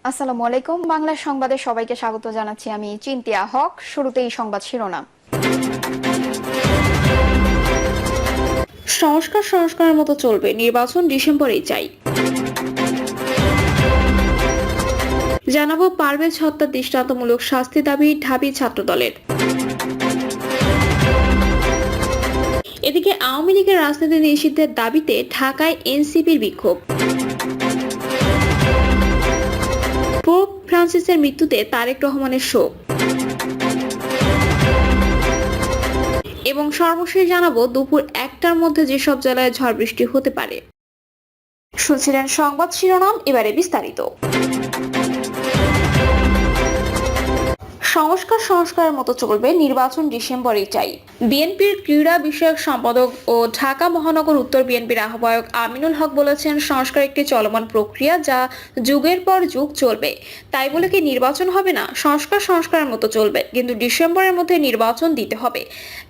আসসালামু আলাইকুম। বাংলা সংবাদে সবাইকে স্বাগত জানাচ্ছি। আমি চিন্তিয়া হক। শুরুতেই সংবাদ শিরোনাম। সংস্কারের মতো চলবে, নির্বাচন ডিসেম্বরেই চাই। জানাবো পারভেজ হত্যার দৃষ্টান্তমূলক শাস্তি দাবি ঢাবি ছাত্রদলের। এদিকে আওয়ামী লীগের রাজনীতি নিষিদ্ধের দাবিতে ঢাকায় এনসিপির বিক্ষোভ। পোপ ফ্রান্সিসের মৃত্যুতে তারেক রহমানের শোক। এবং সর্বশেষ জানাবো দুপুর 1টার মধ্যে যেসব জেলায় ঝড় বৃষ্টি হতে পারে। শুনছিলেন সংবাদ শিরোনাম, এবারে বিস্তারিত। সংস্কারের মতো চলবে, নির্বাচন ডিসেম্বরেই চাই। বিএনপির ক্রীড়া বিষয়ক সম্পাদক ও ঢাকা মহানগর উত্তর বিএনপির আহ্বায়ক আমিনুল হক বলেছেন, সংস্কার একটি চলমান প্রক্রিয়া যা যুগের পর যুগ চলবে। তাই বলে কি নির্বাচন হবে না? সংস্কারের মতো চলবে, কিন্তু ডিসেম্বরের মধ্যে নির্বাচন দিতে হবে।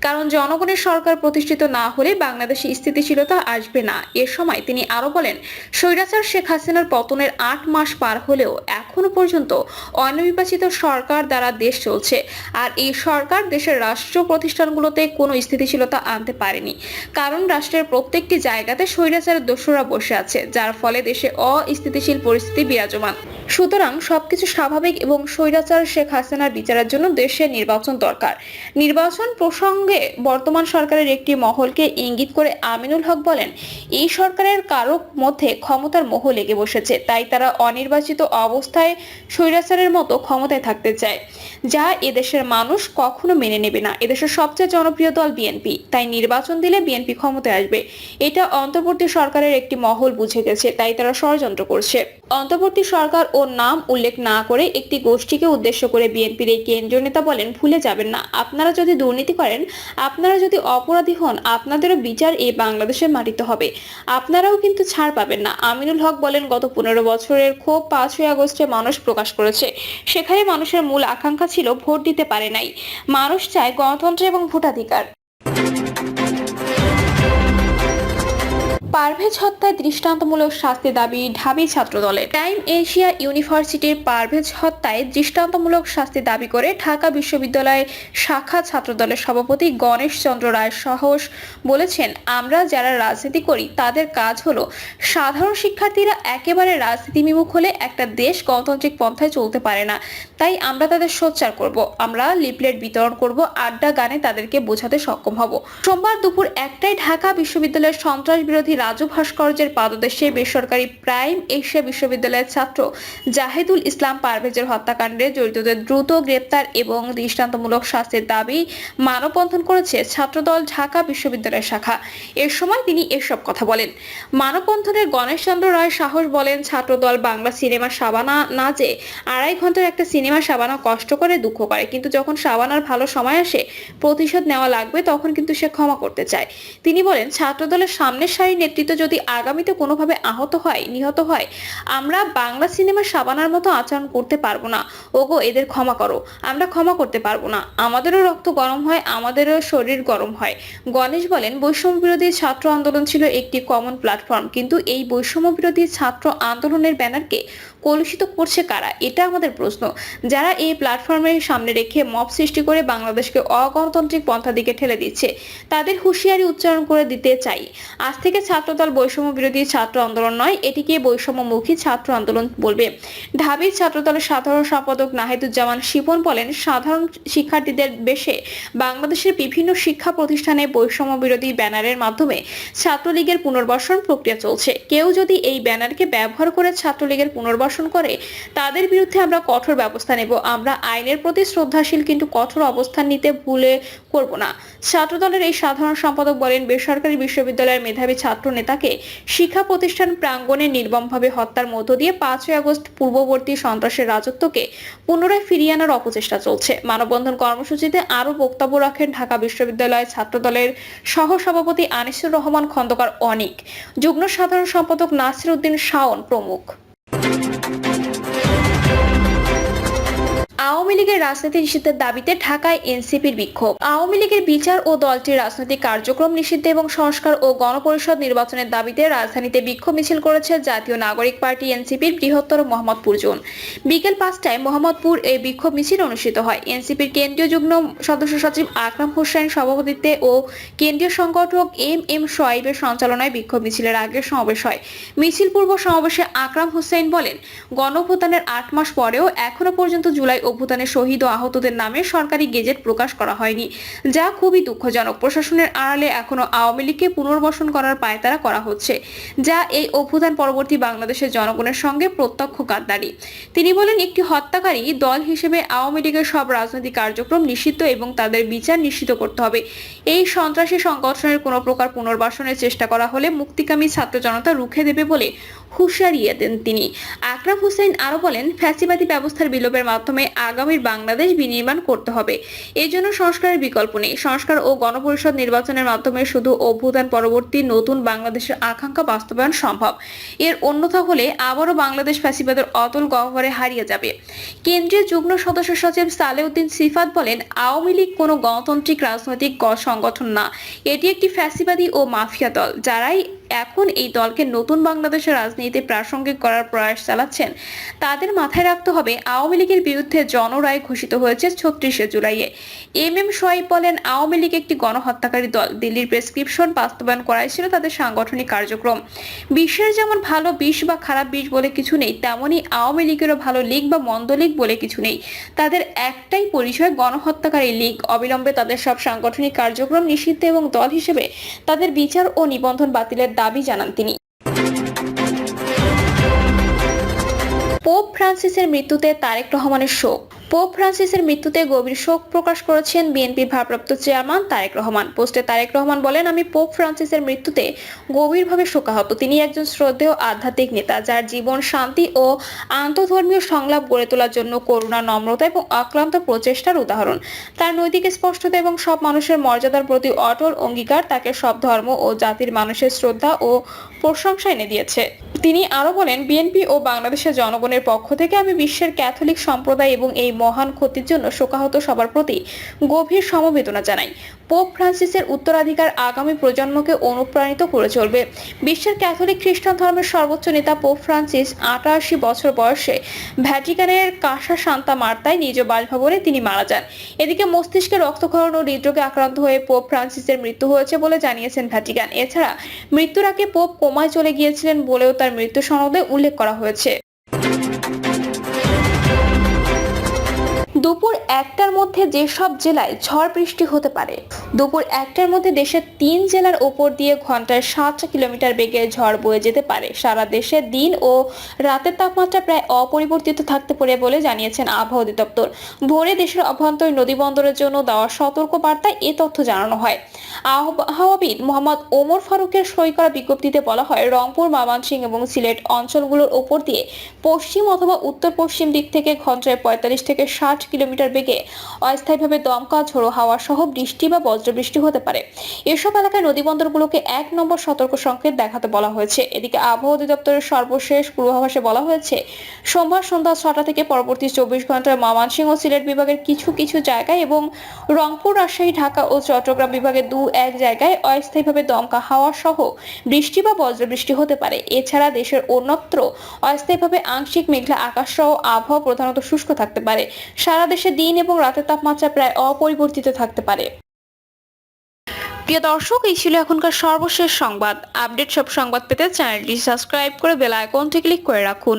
কারণ জনগণের সরকার প্রতিষ্ঠিত না হলে বাংলাদেশে স্থিতিশীলতা আসবে না। এ সময় তিনি আরো বলেন, স্বৈরাচার শেখ হাসিনার পতনের 8 মাস পার হলেও এখনো পর্যন্ত অনির্বাচিত সরকার দ্বারা দেশ চলছে, আর এই সরকার দেশের রাষ্ট্র প্রতিষ্ঠানগুলোতে কোনো স্থিতিশীলতা আনতে পারেনি। কারণ রাষ্ট্রের প্রত্যেকটি জায়গাতে স্বৈরাচারের দোসররা বসে আছে, যার ফলে দেশে অস্থিতিশীল পরিস্থিতি বিরাজমান। সুতরাং সবকিছু স্বাভাবিক এবং স্বৈরাচার শেখ হাসিনার বিচারের জন্য দেশে নির্বাচন দরকার। নির্বাচন প্রসঙ্গে বর্তমান সরকারের একটি মহলকে ইঙ্গিত করে আমিনুল হক বলেন, এই সরকারের কারো মধ্যে ক্ষমতার মোহ লেগে বসেছে, তাই তারা অনির্বাচিত অবস্থায় স্বৈরাচারের মতো ক্ষমতায় থাকতে চায়, যা এদেশের মানুষ কখনো মেনে নেবে না। এদেশের সবচেয়ে জনপ্রিয় দল বিএনপি, তাই নির্বাচন দিলে বিএনপি ক্ষমতায় আসবে। এটা অন্তর্বর্তী সরকারের একটি মহল বুঝে গেছে, তাই তারা ষড়যন্ত্র করছে। অন্তর্বর্তী সরকার ও নাম উল্লেখ না করে একটি গোষ্ঠীকে উদ্দেশ্য করে বিএনপির এই কেন্দ্রীয় নেতা বলেন, ভুলে যাবেন না, আপনারা যদি দুর্নীতি করেন, আপনারা যদি অপরাধী হন, আপনাদেরও বিচার এই বাংলাদেশের মাটিতে হবে। আপনারাও কিন্তু ছাড় পাবেন না। আমিনুল হক বলেন, গত 15 বছরের ক্ষোভ 5ই আগস্টে মানুষ প্রকাশ করেছে। সেখানে মানুষের মূল আকাঙ্ক্ষা ছিল ভোট দিতে পারে নাই। মানুষ চায় গণতন্ত্র এবং ভোটাধিকার। পারভেজ হত্যায় দৃষ্টান্তমূলক শাস্তি দাবি ঢাবি ছাত্রদলের। টাইম এশিয়া ইউনিভার্সিটির পারভেজ হত্যায় দৃষ্টান্তমূলক শাস্তি দাবি করে ঢাকা বিশ্ববিদ্যালয় শাখা ছাত্রদলের সভাপতি গণেশ চন্দ্র রায় সাহস বলেছেন, আমরা যারা রাজনীতি করি তাদের কাজ হলো, সাধারণ শিক্ষার্থীরা একেবারে রাজনীতি বিমুখ হলে একটা দেশ গণতান্ত্রিক পন্থায় চলতে পারে না। তাই আমরা তাদের সোচ্চার করব, আমরা লিফলেট বিতরণ করব, আড্ডা গানে তাদেরকে বোঝাতে সক্ষম হব। সোমবার দুপুর 1টায় ঢাকা বিশ্ববিদ্যালয়ের সন্ত্রাস বিরোধী রাজু ভাস্কর্যের পাদদেশে বেসরকারি প্রাইম এশিয়া বিশ্ববিদ্যালয়ের ছাত্র জাহিদুল ইসলাম পারভেজের হত্যাকাণ্ডে জড়িতদের দ্রুত গ্রেপ্তার এবং দৃষ্টান্তমূলক শাস্তির দাবি মানববন্ধন করেছে ছাত্রদল ঢাকা বিশ্ববিদ্যালয়ের শাখা। এর সময় তিনি এসব কথা বলেন। মানববন্ধনের গণেশ চন্দ্র রায় সাহস বলেন, ছাত্রদল বাংলা সিনেমা শাবানা না যে 2.5 ঘন্টার একটা সিনেমা শাবানা কষ্ট করে দুঃখ করে, কিন্তু যখন শাবানার ভালো সময় আসে, প্রতিশোধ নেওয়া লাগবে, তখন কিন্তু সে ক্ষমা করতে চায়। তিনি বলেন, ছাত্রদলের সামনের সারির নেতৃত্ব যদি আগামীতে কোনোভাবে আহত হয়, নিহত হয়, আমরা বাংলা সিনেমা শাবানার মতো আচরণ করতে পারবো না। ওগো, এদের ক্ষমা করো, আমরা ক্ষমা করতে পারবো না। আমাদেরও রক্ত গরম হয়, আমাদেরও শরীর গরম হয়। গণেশ বলেন, বৈষম্য বিরোধী ছাত্র আন্দোলন ছিল একটি কমন প্ল্যাটফর্ম, কিন্তু এই বৈষম্য বিরোধী ছাত্র আন্দোলনের ব্যানারকে কলুষিত করছে কারা, এটা আমাদের প্রশ্ন। যারা এই প্ল্যাটফর্মের সামনে রেখে মব সৃষ্টি করে বাংলাদেশকে অগণতান্ত্রিক পন্থা দিকে ঠেলে দিচ্ছে, তাদের হুঁশিয়ারি উচ্চারণ করে দিতে চাই। আজ থেকে ছাত্রদল বৈষম্য বিরোধী ছাত্র আন্দোলন নয়, এটিকে বৈষম্যমুখী ছাত্র আন্দোলন বলবে। ঢাবির ছাত্রদলের সাধারণ সম্পাদক নাহিদুজ্জামান শিপন বলেন, সাধারণ শিক্ষার্থীদের বেশে বাংলাদেশের বিভিন্ন শিক্ষা প্রতিষ্ঠানে বৈষম্য বিরোধী ব্যানারের মাধ্যমে ছাত্রলীগের পুনর্বাসন প্রক্রিয়া চলছে। কেউ যদি এই ব্যানারকে ব্যবহার করে ছাত্রলীগের পুনর্বাসন করে, তাদের বিরুদ্ধে আমরা কঠোর ব্যবস্থা নেব। আমরা আইনের প্রতি শ্রদ্ধাশীল, কিন্তু কঠোর অবস্থান নিতে ভুলে করব না। ছাত্রদলের এই সাধারণ সম্পাদক বলেন, বেসরকারি বিশ্ববিদ্যালয়ের মেধাবী ছাত্র নেতাকে শিক্ষা প্রতিষ্ঠান প্রাঙ্গণে নির্মমভাবে হত্যার মধ্য দিয়ে 5ই আগস্ট পূর্ববর্তী সন্ত্রাসের রাজত্বকে পুনরায় ফিরিয়ে আনার অপচেষ্টা চলছে। মানববন্ধন কর্মসূচিতে আরো বক্তব্য রাখেন ঢাকা বিশ্ববিদ্যালয় ছাত্রদলের সহ সভাপতি আনিসুর রহমান খন্দকার অনিক, যুগ্ম সাধারণ সম্পাদক নাসির উদ্দিন শাওন প্রমুখ। আওয়ামী লীগের রাজনীতি নিষিদ্ধের দাবিতে ঢাকায় এনসিপির বিক্ষোভ। আওয়ামী লীগের বিচার ও দলটির রাজনৈতিক কার্যক্রম নিষিদ্ধ এবং সংস্কার ও গণপরিষদ নির্বাচনের দাবিতে রাজধানীতে বিক্ষোভ মিছিল করেছে জাতীয় নাগরিক পার্টি এনসিপির বৃহত্তর মোহাম্মদপুর জোন। বিকেল 5টায় মোহাম্মদপুর এই বিক্ষোভ মিছিল অনুষ্ঠিত হয়। এনসিপির কেন্দ্রীয় যুগ্ম সদস্য সচিব আকরাম হোসেন সভাপতিত্বে ও কেন্দ্রীয় সংগঠক এম সোয়াইবের সঞ্চালনায় বিক্ষোভ মিছিলের আগে সমাবেশ হয়। মিছিল পূর্ব সমাবেশে আকরাম হোসেন বলেন, গণঅভ্যুত্থানের 8 মাস পরেও এখনো পর্যন্ত জুলাই অভ্যুত্থানে শহীদ ও আহতদের নামে সরকারি গেজেট প্রকাশ করা হয়নি, যা খুবই দুঃখজনক। প্রশাসনের আড়ালে এখনো আওয়ামী লীগকে পুনর্বাসন করার পায়তারা করা হচ্ছে, যা এই অভ্যুত্থান পরবর্তী বাংলাদেশের জনগণের সঙ্গে প্রত্যক্ষ গাদ্দারি। তিনি বলেন, একটি হত্যাকারী দল হিসেবে আওয়ামী লীগের সব রাজনৈতিক কার্যক্রম নিষিদ্ধ এবং তাদের বিচার নিশ্চিত করতে হবে। এই সন্ত্রাসী সংগঠনের কোনো প্রকার পুনর্বাসনের চেষ্টা করা হলে মুক্তিকামী ছাত্র জনতা রুখে দেবে বলে হুঁশিয়ারি দেন তিনি। আকরাম হোসেন আরো বলেন, ফ্যাসিবাদী ব্যবস্থার বিলোপের মাধ্যমে আগামীর বাংলাদেশ বিনির্মাণ করতে হবে। এই জন্য সংস্কারের বিকল্প নেই। সংস্কার ও গণপরিষদ নির্বাচনের মাধ্যমে শুধু অভ্যুত্থান পরবর্তী নতুন বাংলাদেশের আকাঙ্ক্ষা বাস্তবায়ন সম্ভব। এর অন্যথা হলে আবারও বাংলাদেশ ফ্যাসিবাদের অতল গহ্বরে হারিয়ে যাবে। কেন্দ্রীয় যুগ্ম সদস্য সচিব সালেউদ্দিন সিফাত বলেন, আওয়ামী লীগ কোনো গণতান্ত্রিক রাজনৈতিক সংগঠন না, এটি একটি ফ্যাসিবাদী ও মাফিয়া দল, যারাই এখন এই দলকে নতুন বাংলাদেশের রাজনীতিতে প্রাসঙ্গিক করার প্রয়াস চালাচ্ছেন। তাদের মাথায় রাখতে হবে, আওয়ামী লীগের বিরুদ্ধে জনরায় ঘোষিত হয়েছে 36শে জুলাইয়ে। এম সোয়াইব বলেন, আওয়ামী লীগ একটি গণহত্যাকারী দল। দিল্লির প্রেসক্রিপশন বাস্তবায়ন করাই ছিল তাদের সাংগঠনিক কার্যক্রম। বিশ্বের যেমন ভালো বিষ বা খারাপ বিষ বলে কিছু নেই, তেমনি আওয়ামী লীগেরও ভালো লীগ বা মন্দ লীগ বলে কিছু নেই। তাদের একটাই পরিচয়, গণহত্যাকারী লীগ। অবিলম্বে তাদের সব সাংগঠনিক কার্যক্রম নিষিদ্ধ এবং দল হিসেবে তাদের বিচার ও নিবন্ধন বাতিলের দাবি জানান তিনি। পোপ ফ্রান্সিসের মৃত্যুতে তারেক রহমানের শোক। পোপ ফ্রান্সিসের মৃত্যুতে গভীর শোক প্রকাশ করেছেন বিএনপির ভারপ্রাপ্ত চেয়ারম্যান তারেক রহমান। পোস্টে তারেক রহমান বলেন, আমি পোপ ফ্রান্সিসের মৃত্যুতে গভীরভাবে শোকাহত। তিনি একজন শ্রদ্ধেয় আধ্যাত্মিক নেতা, যার জীবন শান্তি ও আন্তঃধর্মীয় সংলাপ গড়ে তোলার জন্য করুণা, নম্রতা এবং অক্লান্ত প্রচেষ্টার উদাহরণ। তার নৈতিক স্পষ্টতা এবং সব মানুষের মর্যাদার প্রতি অটল অঙ্গীকার তাকে সব ধর্ম ও জাতির মানুষের শ্রদ্ধা ও প্রশংসা এনে দিয়েছে। তিনি আরো বলেন, বিএনপি ও বাংলাদেশের জনগণের পক্ষ থেকে আমি বিশ্বের ক্যাথলিক সম্প্রদায় এবং এই মহান ক্ষতির জন্য শোকাহত সবার প্রতি গভীর সমবেদনা জানাই। পোপ ফ্রান্সিসের উত্তরাধিকার আগামী প্রজন্মকে অনুপ্রাণিত করে চলবে। বিশ্বের ক্যাথলিক খ্রিস্টান ধর্মের সর্বোচ্চ নেতা পোপ ফ্রান্সিস 88 বছর বয়সে ভ্যাটিকানের কাসা সান্তা মার্তায় নিজ বাসভবনে তিনি মারা যান। এদিকে মস্তিষ্কে রক্তক্ষরণ ও হৃদরোগে আক্রান্ত হয়ে পোপ ফ্রান্সিসের মৃত্যু হয়েছে বলে জানিয়েছেন ভ্যাটিকান। এছাড়া মৃত্যুর আগে পোপ কোমায় চলে গিয়েছিলেন বলেও তার মৃত্যু সনদে উল্লেখ করা হয়েছে। দুপুর 1টার মধ্যে যেসব জেলায় ঝড় বৃষ্টি হতে পারে। দুপুর 1টার মধ্যে দেশের 3 জেলার উপর দিয়ে ঘন্টায় 60 কিলোমিটার বেগে ঝড় বয়ে যেতে পারে। সারা দেশে দিন ও রাতের তাপমাত্রা প্রায় অপরিবর্তিত থাকতে পারে বলে জানিয়েছেন আবহাওয়া অধিদপ্তর। ভোরে দেশের অভ্যন্তরীণ নদী বন্দরের জন্য দেওয়া সতর্ক বার্তায় এ তথ্য জানানো হয়। আবহাওয়াবিদ মোহাম্মদ ওমর ফারুকের সই করা বিজ্ঞপ্তিতে বলা হয়, রংপুর, ময়মনসিংহ এবং সিলেট অঞ্চলগুলোর উপর দিয়ে পশ্চিম অথবা উত্তর পশ্চিম দিক থেকে ঘন্টায় 45 থেকে 60 কিলোমিটার বেগে অস্থায়ীভাবে দমকা ঝোড়ো হাওয়া সহ বৃষ্টি বা বজ্রবৃষ্টি হতে পারে। এসব এলাকায় নদীবন্দরগুলোকে 1 নম্বর সতর্ক সংকেত দেখাতে বলা হয়েছে। এদিকে আবহাওয়া অধিদপ্তরের সর্বশেষ পূর্বাভাসে বলা হয়েছে, সোমবার সন্ধ্যা 6টা থেকে পরবর্তী 24 ঘন্টায় ময়মনসিংহ ও সিলেট বিভাগের কিছু কিছু জায়গায় এবং রংপুর, রাজশাহী, ঢাকা ও চট্টগ্রাম বিভাগের 2-1 জায়গায় অস্থায়ীভাবে দমকা হাওয়া সহ বৃষ্টি বা বজ্রবৃষ্টি হতে পারে। এছাড়া দেশের অন্যত্র অস্থায়ীভাবে আংশিক মেঘলা আকাশ সহ আবহাওয়া প্রধানত শুষ্ক থাকতে পারে। সারা দেশে দিন এবং রাতের তাপমাত্রা প্রায় অপরিবর্তিত থাকতে পারে। প্রিয় দর্শক, এই ছিল এখনকার সর্বশেষ সংবাদ। আপডেট সব সংবাদ পেতে চ্যানেলটি সাবস্ক্রাইব করে বেল আইকনটি ক্লিক করে রাখুন।